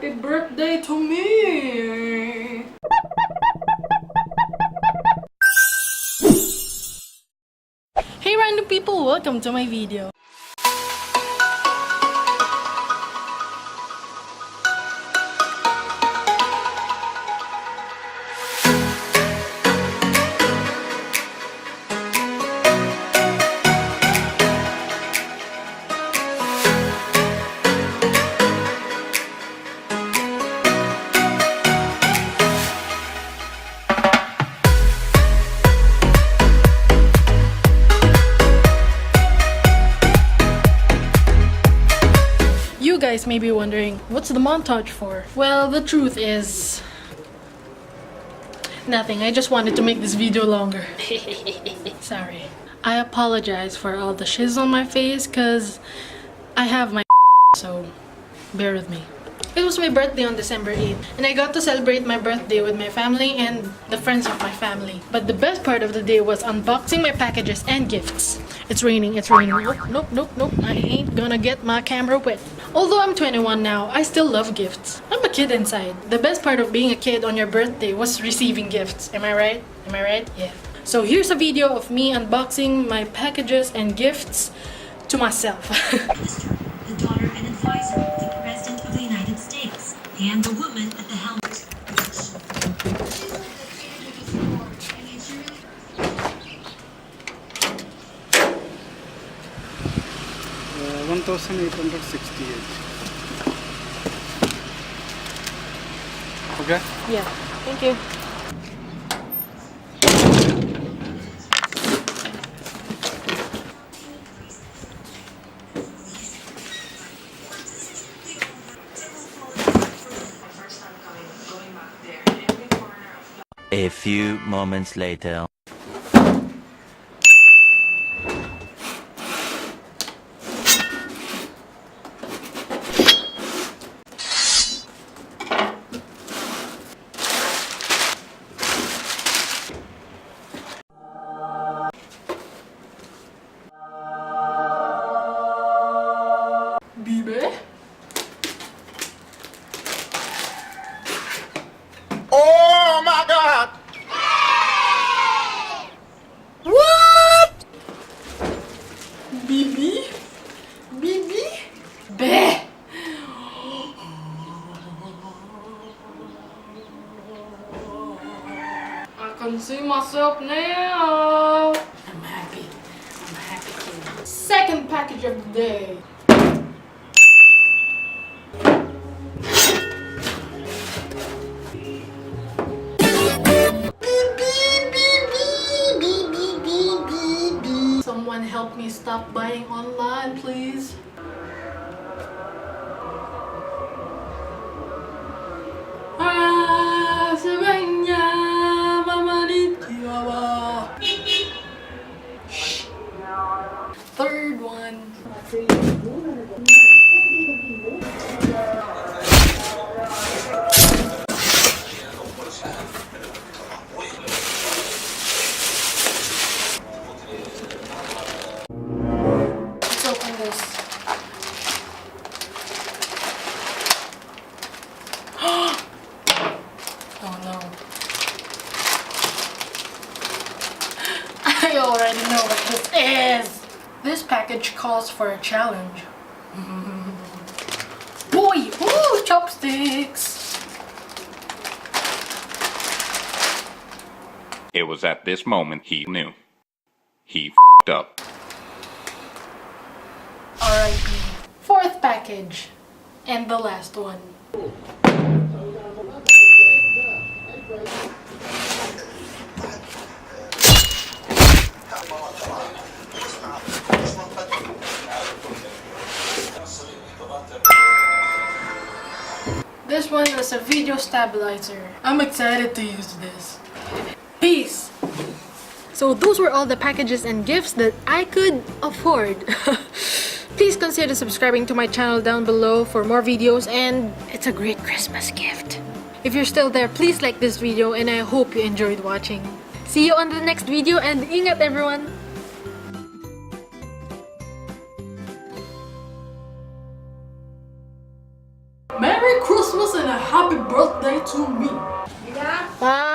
Happy birthday to me! Hey random people, welcome to my video. You guys may be wondering, what's the montage for? Well, the truth is... nothing, I just wanted to make this video longer. Sorry. I apologize for all the shiz on my face, cause I have my so bear with me. It was my birthday on December 8th, and I got to celebrate my birthday with my family and the friends of my family. But the best part of the day was unboxing my packages and gifts. It's raining, it's raining. Nope, I ain't gonna get my camera wet. Although I'm 21 now, I still love gifts. I'm a kid inside. The best part of being a kid on your birthday was receiving gifts. Am I right? Am I right? Yeah. So here's a video of me unboxing my packages and gifts to myself. The daughter and advisor of the President of the United States, and the woman at the helm. 1,868. Okay? Yeah, thank you. A few moments later. Bibe? Oh my God! What? Bibi? Bibi? Be! I can see myself now. I'm happy. I'm a happy kid. Second package of the day. Someone help me stop buying online, please. Shh. Third one. Let's open this. Oh no. I already know what this is. This package calls for a challenge. Boy! Ooh, chopsticks! It was at this moment he knew. He f***ed up. Alright, fourth package. And the last one. This one is a video stabilizer. I'm excited to use this. Peace! So those were all the packages and gifts that I could afford. Please consider subscribing to my channel down below for more videos, and it's a great Christmas gift. If you're still there, please like this video and I hope you enjoyed watching. See you on the next video and ingat everyone! Merry Christmas a happy birthday to me. Yeah. Bye.